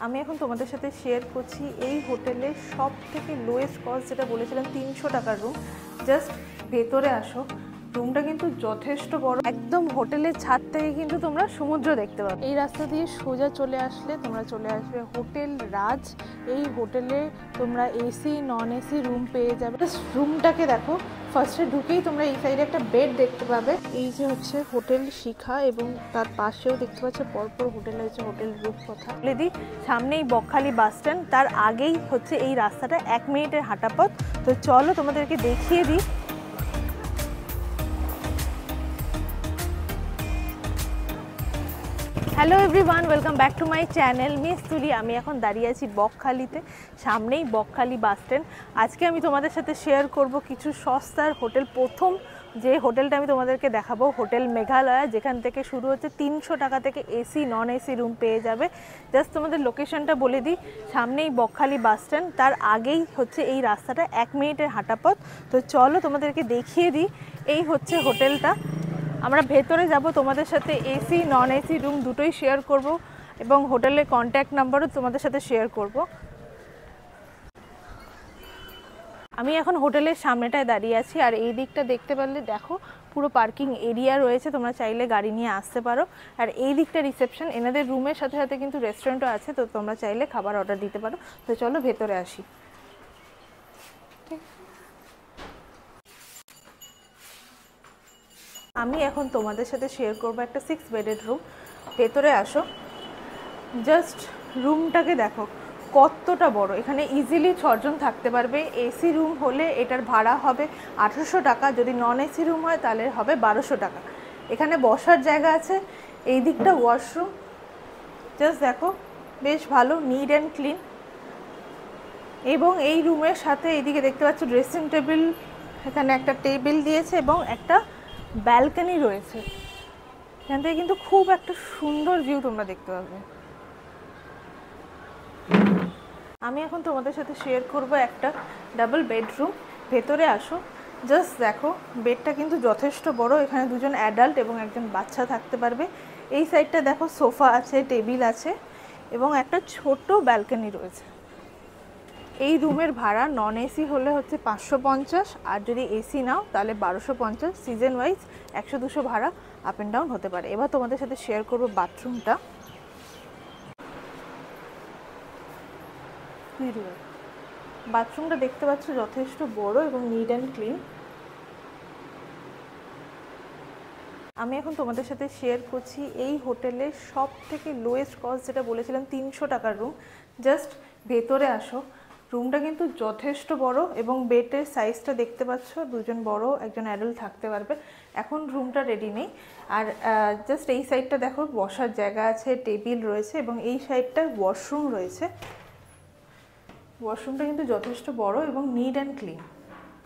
আমি এখন তোমাদের সাথে শেয়ার করছি এই হোটেলের সবথেকে লোয়েস্ট কস্ট, যেটা বলেছিলাম 300 টাকার রুম। জাস্ট ভেতরে আসো, রুমটা কিন্তু যথেষ্ট বড়। একদম হোটেলের ছাদ থেকে কিন্তু তোমরা সমুদ্র দেখতে পাবে। এই রাস্তা দিয়ে সোজা চলে আসলে তোমরা চলে আসবে হোটেল রাজ। এই হোটেলে তোমরা এসি নন এসি রুম পেয়ে যাবে। রুমটাকে দেখো, ফার্স্টে ঢুকেই তোমরা এই সাইডে একটা বেড দেখতে পাবে। এই যে হচ্ছে হোটেল শিখা, এবং তার পাশেও দেখতে পাচ্ছ পরপর হোটেল আছে, হোটেল রূপকথা। বলে দিই, সামনেই বকখালি বাস স্ট্যান্ড, তার আগেই হচ্ছে এই রাস্তাটা 1 মিনিটের হাঁটা পথ। তো চলো তোমাদেরকে দেখিয়ে দিই। Hello everyone, welcome back to my channel miss তুলি। আমি এখন দাঁড়িয়ে আছি বকখালিতে, সামনেই বকখালি বাস স্ট্যান্ড। আজকে আমি তোমাদের সাথে শেয়ার করব কিছু সস্তার হোটেল। প্রথম যে হোটেলটা আমি তোমাদেরকে দেখাবো, হোটেল মেঘালয়া, যেখান থেকে শুরু হচ্ছে 300 টাকা থেকে এসি নন এসি রুম পেয়ে যাবে। জাস্ট তোমাদের লোকেশনটা বলে দিই, সামনেই বকখালি বাস স্ট্যান্ড, তার আগেই হচ্ছে এই রাস্তাটা 1 মিনিটের হাঁটা পথ। তো চলো তোমাদেরকে দেখিয়ে দিই। এই হচ্ছে হোটেলটা, আমরা ভেতরে যাব, তোমাদের সাথে এসি নন এসি রুম দুটোই শেয়ার করব, এবং হোটেলের কন্ট্যাক্ট নাম্বারও তোমাদের সাথে শেয়ার করব। আমি এখন হোটেলের সামনেটায় দাঁড়িয়ে আছি, আর এই দিকটা দেখতে পারলে দেখো পুরো পার্কিং এরিয়া রয়েছে, তোমরা চাইলে গাড়ি নিয়ে আসতে পারো। আর এই দিকটা রিসেপশন, এনাদের রুমের সাথে সাথে কিন্তু রেস্টুরেন্টও আছে, তো তোমরা চাইলে খাবার অর্ডার দিতে পারো। তো চলো ভেতরে আসি। আমি এখন তোমাদের সাথে শেয়ার করবো একটা 6 বেডেড রুম। ভেতরে আসো, জাস্ট রুমটাকে দেখো কতটা বড়। এখানে ইজিলি 6 জন থাকতে পারবে। এসি রুম হলে এটার ভাড়া হবে 1800 টাকা, যদি নন এসি রুম হয় তাহলে হবে 1200 টাকা। এখানে বসার জায়গা আছে, এই দিকটা ওয়াশরুম। জাস্ট দেখো, বেশ ভালো, নিট অ্যান্ড ক্লিন। এবং এই রুমের সাথে এইদিকে দেখতে পাচ্ছ ড্রেসিং টেবিল, এখানে একটা টেবিল দিয়েছে এবং একটা ব্যালকনি রয়েছে। এখান থেকে কিন্তু খুব একটা সুন্দর ভিউ তোমরা দেখতে পাবে। আমি এখন তোমাদের সাথে শেয়ার করব একটা ডাবল বেডরুম। ভেতরে আসো, জাস্ট দেখো বেডটা কিন্তু যথেষ্ট বড়। এখানে দুজন অ্যাডাল্ট এবং একজন বাচ্চা থাকতে পারবে। এই সাইডটা দেখো সোফা আছে, টেবিল আছে এবং একটা ছোট ব্যালকনি রয়েছে। এই রুমের ভাড়া নন এসি হলে হচ্ছে 550, আর যদি এসি নাও তাহলে 1250। সিজন ওয়াইজ 100-200 ভাড়া আপ অ্যান্ড ডাউন হতে পারে। এবার তোমাদের সাথে শেয়ার করবো বাথরুমটা। বাথরুমটা দেখতে পাচ্ছ যথেষ্ট বড় এবং নিট অ্যান্ড ক্লিন। আমি এখন তোমাদের সাথে শেয়ার করছি এই হোটেলের সব থেকে লোয়েস্ট কস্ট, যেটা বলেছিলাম 300 টাকার রুম। জাস্ট ভেতরে আসো, রুমটা কিন্তু যথেষ্ট বড় এবং বেডের সাইজটা দেখতে পাচ্ছ, দুজন বড় একজন অ্যাডাল্ট থাকতে পারবে। এখন রুমটা রেডি নেই। আর জাস্ট এই সাইডটা দেখো বসার জায়গা আছে, টেবিল রয়েছে এবং এই সাইডটা ওয়াশরুম রয়েছে। ওয়াশরুমটা কিন্তু যথেষ্ট বড় এবং নিট অ্যান্ড ক্লিন।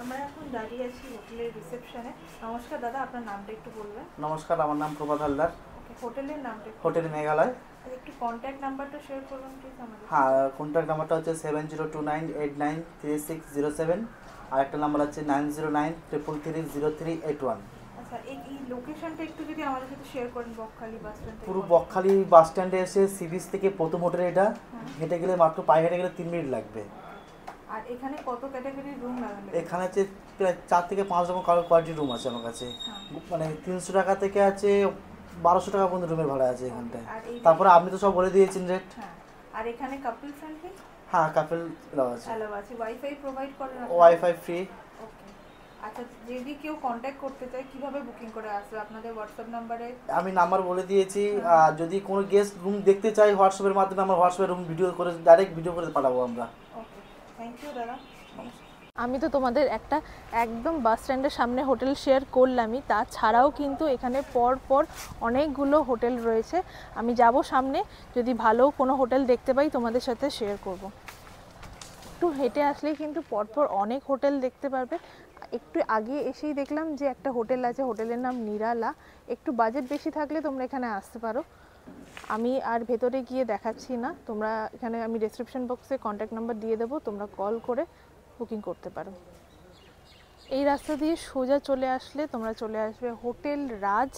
আমরা এখন দাঁড়িয়ে আছি হোটেলের রিসেপশনে। নমস্কার দাদা, আপনার নামটা একটু বলবেন? নমস্কার, আমার নাম প্রভাত হালদার। ওকে, হোটেলের নামটা? হোটেল মেঘালয়। একটু কন্ট্যাক্ট নাম্বারটা শেয়ার করবেন প্লিজ আমাদের? হ্যাঁ, কন্ট্যাক্ট নাম্বারটা হচ্ছে 7029893607, আর একটা নাম্বার আছে 9093330381। আচ্ছা, এই লোকেশনটা একটু যদি আমাদের সাথে শেয়ার করেন। বকখালি বাস স্ট্যান্ড, পুরো বকখালি বাস স্ট্যান্ডে এসে সি বিচ থেকে প্রথম হোটেল এটা, হেঁটে গেলে মাত্র পায়ে হেঁটে গেলে 3 মিনিট লাগবে। আর এখানে কত ক্যাটাগরির রুম লাগানো? এখানে হচ্ছে প্রায় 4 থেকে 5 রকম কোয়ালিটির রুম আছে আমার কাছে। মানে 300 টাকা থেকে আছে 1200 টাকা পর্যন্ত রুমের ভাড়া আছে এখানটায়। তারপরে আপনি তো সব বলে দিয়েছেন রেট। আর এখানে কাপল ফ্রেন্ডলি? হ্যাঁ, কাপল এলাও আছে। ওয়াইফাই প্রোভাইড করেন? Wifi free. ওকে, আচ্ছা, যদি কেউ কন্ট্যাক্ট করতে চায় কিভাবে বুকিং করে আসবে? আপনাদের হোয়াটসঅ্যাপ নাম্বারে আমি নাম্বার বলে দিয়েছি। আর যদি কোনো গেস্ট রুম দেখতে চাই হোয়াটসঅ্যাপের মাধ্যমে, আমার হোয়াটসঅ্যাপে রুম ভিডিও করে ডাইরেক্ট ভিডিও করে পাঠাবো আমরা। ওকে, থ্যাংক ইউ দাদা। আমি তো তোমাদের একটা একদম বাস স্ট্যান্ডের সামনে হোটেল শেয়ার করলামই, তাছাড়াও কিন্তু এখানে পর অনেকগুলো হোটেল রয়েছে। আমি যাব সামনে, যদি ভালো কোনো হোটেল দেখতে পাই তোমাদের সাথে শেয়ার করব। একটু হেঁটে আসলেই কিন্তু পরপর অনেক হোটেল দেখতে পারবে। একটু আগে এসেই দেখলাম যে একটা হোটেল আছে, হোটেলের নাম নিরালা। একটু বাজেট বেশি থাকলে তোমরা এখানে আসতে পারো। আমি আর ভেতরে গিয়ে দেখাচ্ছি না, তোমরা এখানে আমি ডেসক্রিপশন বক্সে কন্ট্যাক্ট নাম্বার দিয়ে দেবো, তোমরা কল করে বুকিং করতে পারো। এই রাস্তা দিয়ে সোজা চলে আসলে তোমরা চলে আসবে হোটেল রাজ।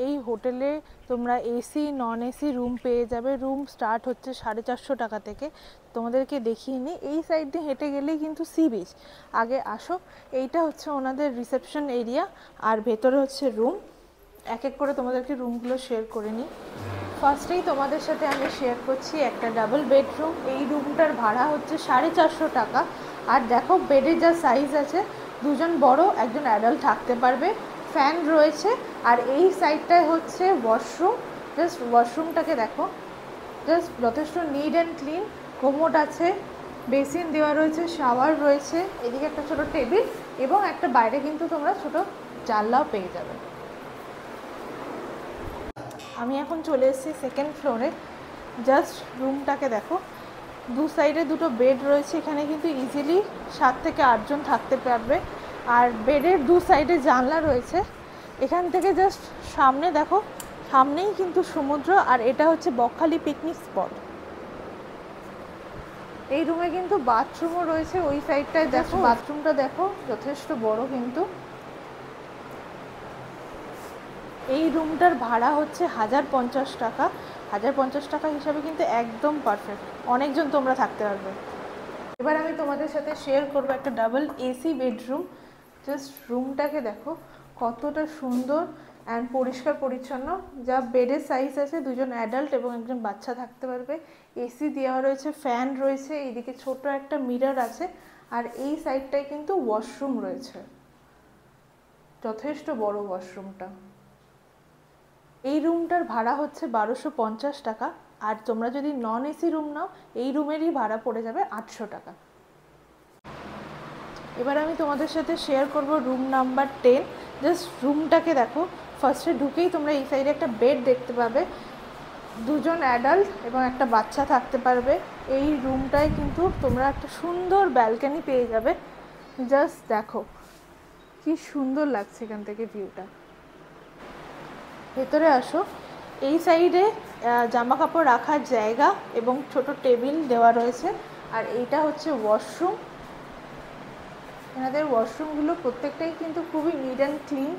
এই হোটেলে তোমরা এসি নন এসি রুম পেয়ে যাবে। রুম স্টার্ট হচ্ছে 450 টাকা থেকে। তোমাদেরকে দেখিয়ে নিই, এই সাইড দিয়ে হেঁটে গেলেই কিন্তু সি বিচ। আগে আসো, এইটা হচ্ছে ওনাদের রিসেপশন এরিয়া, আর ভেতরে হচ্ছে রুম। এক এক করে তোমাদেরকে রুমগুলো শেয়ার করে নিই। ফার্স্টেই তোমাদের সাথে আমি শেয়ার করছি একটা ডাবল বেডরুম। এই রুমটার ভাড়া হচ্ছে 450 টাকা। আর দেখো বেডের যা সাইজ আছে, দুজন বড় একজন অ্যাডাল্ট থাকতে পারবে। ফ্যান রয়েছে। আর এই সাইডটায় হচ্ছে ওয়াশরুম। জাস্ট ওয়াশরুমটাকে দেখো, জাস্ট যথেষ্ট নিট অ্যান্ড ক্লিন। কোমোড আছে, বেসিন দেওয়া রয়েছে, শাওয়ার রয়েছে, এদিকে একটা ছোট টেবিল এবং একটা বাইরে কিন্তু তোমরা ছোট জানলাও পেয়ে যাবে। আমি এখন চলে এসেছি সেকেন্ড ফ্লোরে। জাস্ট রুমটাকে দেখো, দু সাইডে দুটো বেড রয়েছে। এখানে কিন্তু ইজিলি 7 থেকে 8 জন থাকতে পারবে। আর বেডের দু সাইডে জানলা রয়েছে। এখান থেকে জাস্ট সামনে দেখো, সামনেই কিন্তু সমুদ্র। আর এটা হচ্ছে বকখালি পিকনিক স্পট। এই রুমে কিন্তু বাথরুমও রয়েছে। ওই সাইডটায় দেখো, বাথরুমটা দেখো যথেষ্ট বড় কিন্তু। এই রুমটার ভাড়া হচ্ছে 1050 টাকা। 1050 টাকা হিসাবে কিন্তু একদম পারফেক্ট, অনেকজন তোমরা থাকতে পারবে। এবার আমি তোমাদের সাথে শেয়ার করবো একটা ডাবল এসি বেডরুম। জাস্ট রুমটাকে দেখো কতটা সুন্দর অ্যান্ড পরিষ্কার পরিচ্ছন্ন। যা বেডের সাইজ আছে, দুজন অ্যাডাল্ট এবং একজন বাচ্চা থাকতে পারবে। এসি দেওয়া রয়েছে, ফ্যান রয়েছে, এইদিকে ছোট একটা মিরর আছে। আর এই সাইডটায় কিন্তু ওয়াশরুম রয়েছে, যথেষ্ট বড় ওয়াশরুমটা। এই রুমটার ভাড়া হচ্ছে 1250 টাকা। আর তোমরা যদি নন এসি রুম নাও, এই রুমেরই ভাড়া পড়ে যাবে 800 টাকা। এবার আমি তোমাদের সাথে শেয়ার করব রুম নাম্বার 10। জাস্ট রুমটাকে দেখো, ফার্স্টে ঢুকেই তোমরা এই সাইডে একটা বেড দেখতে পাবে। দুজন অ্যাডাল্ট এবং একটা বাচ্চা থাকতে পারবে। এই রুমটায় কিন্তু তোমরা একটা সুন্দর ব্যালকনি পেয়ে যাবে। জাস্ট দেখো কি সুন্দর লাগছে এখান থেকে ভিউটা। ভেতরে আসো, এই সাইডে জামা কাপড় রাখার জায়গা এবং ছোট টেবিল দেওয়া রয়েছে। আর এইটা হচ্ছে ওয়াশরুম। এনাদের ওয়াশরুমগুলো প্রত্যেকটাই কিন্তু খুবই নিট অ্যান্ড ক্লিন।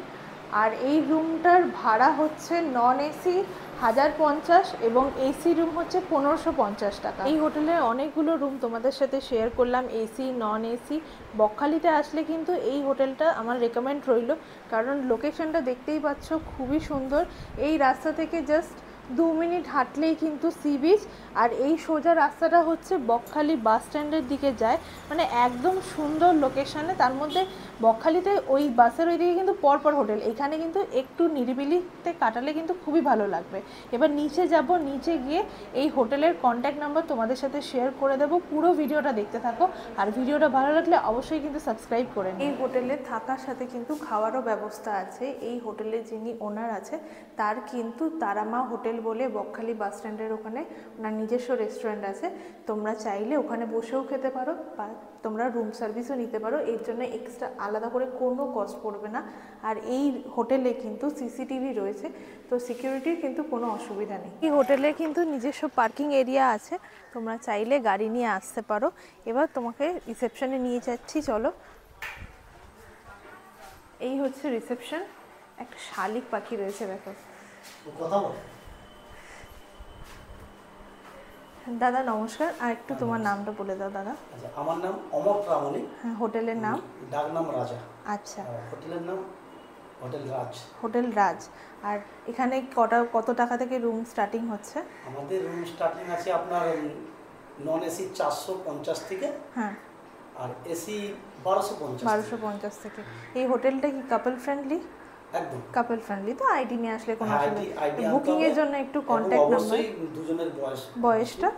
আর এই রুমটার ভাড়া হচ্ছে নন এসি 1050 এবং এসি রুম হচ্ছে 1550 টাকা। এই হোটেলে অনেকগুলো রুম তোমাদের সাথে শেয়ার করলাম, এসি নন এসি। বকখালিতে আসলে কিন্তু এই হোটেলটা আমার রেকমেন্ড রইল, কারণ লোকেশনটা দেখতেই পাচ্ছ খুবই সুন্দর। এই রাস্তা থেকে জাস্ট 2 মিনিট হাঁটলেই কিন্তু সি বিচ। আর এই সোজা রাস্তাটা হচ্ছে বকখালি বাস স্ট্যান্ডের দিকে যায়, মানে একদম সুন্দর লোকেশানে। তার মধ্যে বকখালিতে ওই বাসের ওই দিকে কিন্তু পরপর হোটেল। এখানে কিন্তু একটু নিরিবিলিতে কাটালে কিন্তু খুবই ভালো লাগবে। এবার নিচে যাব, নিচে গিয়ে এই হোটেলের কন্ট্যাক্ট নাম্বার তোমাদের সাথে শেয়ার করে দেবো। পুরো ভিডিওটা দেখতে থাকো। আর ভিডিওটা ভালো লাগলে অবশ্যই কিন্তু সাবস্ক্রাইব করে নিন। এই হোটেলে থাকার সাথে কিন্তু খাওয়ারও ব্যবস্থা আছে। এই হোটেলে যিনি ওনার আছে, তার কিন্তু তারামা হোটেল বলে বকখালি বাস স্ট্যান্ডের ওখানে ওনার নিজস্ব রেস্টুরেন্ট আছে। তোমরা চাইলে ওখানে বসেও খেতে পারো বা তোমরা রুম সার্ভিসও নিতে পারো। এর জন্য এক্সট্রা আলাদা করে কোনো কস্ট পড়বে না। আর এই হোটেলে কিন্তু সিসিটিভি রয়েছে, তো সিকিউরিটির কিন্তু কোনো অসুবিধা নেই। এই হোটেলে কিন্তু নিজস্ব পার্কিং এরিয়া আছে, তোমরা চাইলে গাড়ি নিয়ে আসতে পারো। এবার তোমাকে রিসেপশনে নিয়ে যাচ্ছি, চলো। এই হচ্ছে রিসেপশন। একটা শালিক পাখি রয়েছে, দেখো। দাদা নমস্কার, আর একটু তোমার নামটা বলে দাও দাদা। আচ্ছা, আমার নাম অমর প্রামাণিক। হ্যাঁ, হোটেলের নাম? ডাক নাম রাজা। আচ্ছা, হোটেলের নাম হোটেল রাজ। হোটেল রাজ। আর এখানে কত টাকা থেকে রুম স্টার্টিং হচ্ছে? আমাদের রুম স্টার্টিং আছে আপনার নন এসি 450 থেকে, হ্যাঁ, আর এসি 1250 থেকে। এই হোটেলটা কি কাপল ফ্রেন্ডলি? একদম কাপল ফ্রেন্ডলি, তো আইডি নিয়ে আসলে কোনো অসুবিধা নেই। বুকিং এর জন্য একটু কন্ট্যাক্ট নাম্বার, অবশ্যই দুজনের বয়সটা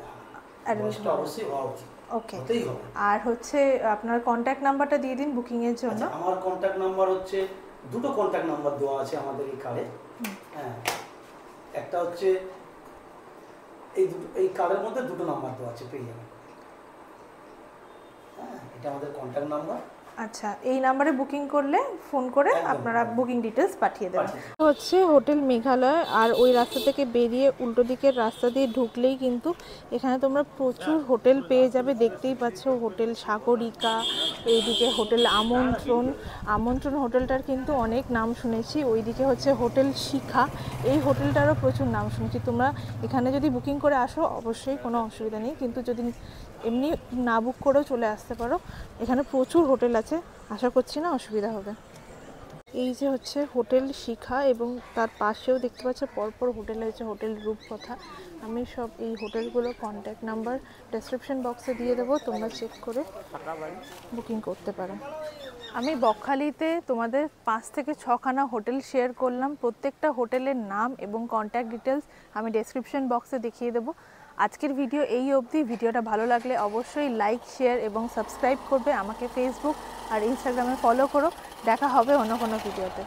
অবশ্যই হওয়া উচিত। ওকে, আর হচ্ছে আপনার কন্ট্যাক্ট নাম্বারটা দিয়ে দিন বুকিং এর জন্য। আমার কন্ট্যাক্ট নাম্বার হচ্ছে, দুটো কন্ট্যাক্ট নাম্বার দেওয়া আছে আমাদের এই কার্ডে। হ্যাঁ, একটা হচ্ছে এই কার্ডের মধ্যে দুটো নাম্বার দেওয়া আছে, পেয়ে যাবেন। হ্যাঁ, এটা আমাদের কন্ট্যাক্ট নাম্বার। আচ্ছা, এই নাম্বারে বুকিং করলে ফোন করে আপনারা বুকিং ডিটেলস পাঠিয়ে দেবেন। হচ্ছে হোটেল মেঘালয়। আর ওই রাস্তা থেকে বেরিয়ে উল্টো দিকের রাস্তা দিয়ে ঢুকলেই কিন্তু এখানে তোমরা প্রচুর হোটেল পেয়ে যাবে। দেখতেই পাচ্ছ হোটেল সাগরিকা, এইদিকে হোটেল আমন্ত্রণ, আমন্ত্রণ হোটেলটার কিন্তু অনেক নাম শুনেছি। ওইদিকে হচ্ছে হোটেল শিখা, এই হোটেলটারও প্রচুর নাম শুনেছি। তোমরা এখানে যদি বুকিং করে আসো অবশ্যই কোনো অসুবিধা নেই, কিন্তু যদি এমনি না বুক করেও চলে আসতে পারো। এখানে প্রচুর হোটেল আছে, আশা করছি না অসুবিধা হবে। এই যে হচ্ছে হোটেল শিখা এবং তার পাশেও দেখতে পাচ্ছ পরপর হোটেল হয়েছে হোটেল রূপকথা। আমি সব এই হোটেলগুলোর কন্ট্যাক্ট নাম্বার ডেসক্রিপশন বক্সে দিয়ে দেবো, তোমরা চেক করে বুকিং করতে পারো। আমি বকখালিতে তোমাদের 5 থেকে 6খানা হোটেল শেয়ার করলাম। প্রত্যেকটা হোটেলের নাম এবং কন্ট্যাক্ট ডিটেলস আমি ডেসক্রিপশন বক্সে দেখিয়ে দেবো। আজকের ভিডিও এই অবধি। ভিডিওটা ভালো লাগলে অবশ্যই লাইক, শেয়ার এবং সাবস্ক্রাইব করবে। আমাকে ফেসবুক আর ইনস্টাগ্রামে ফলো করো। দেখা হবে অন্য কোনো ভিডিওতে।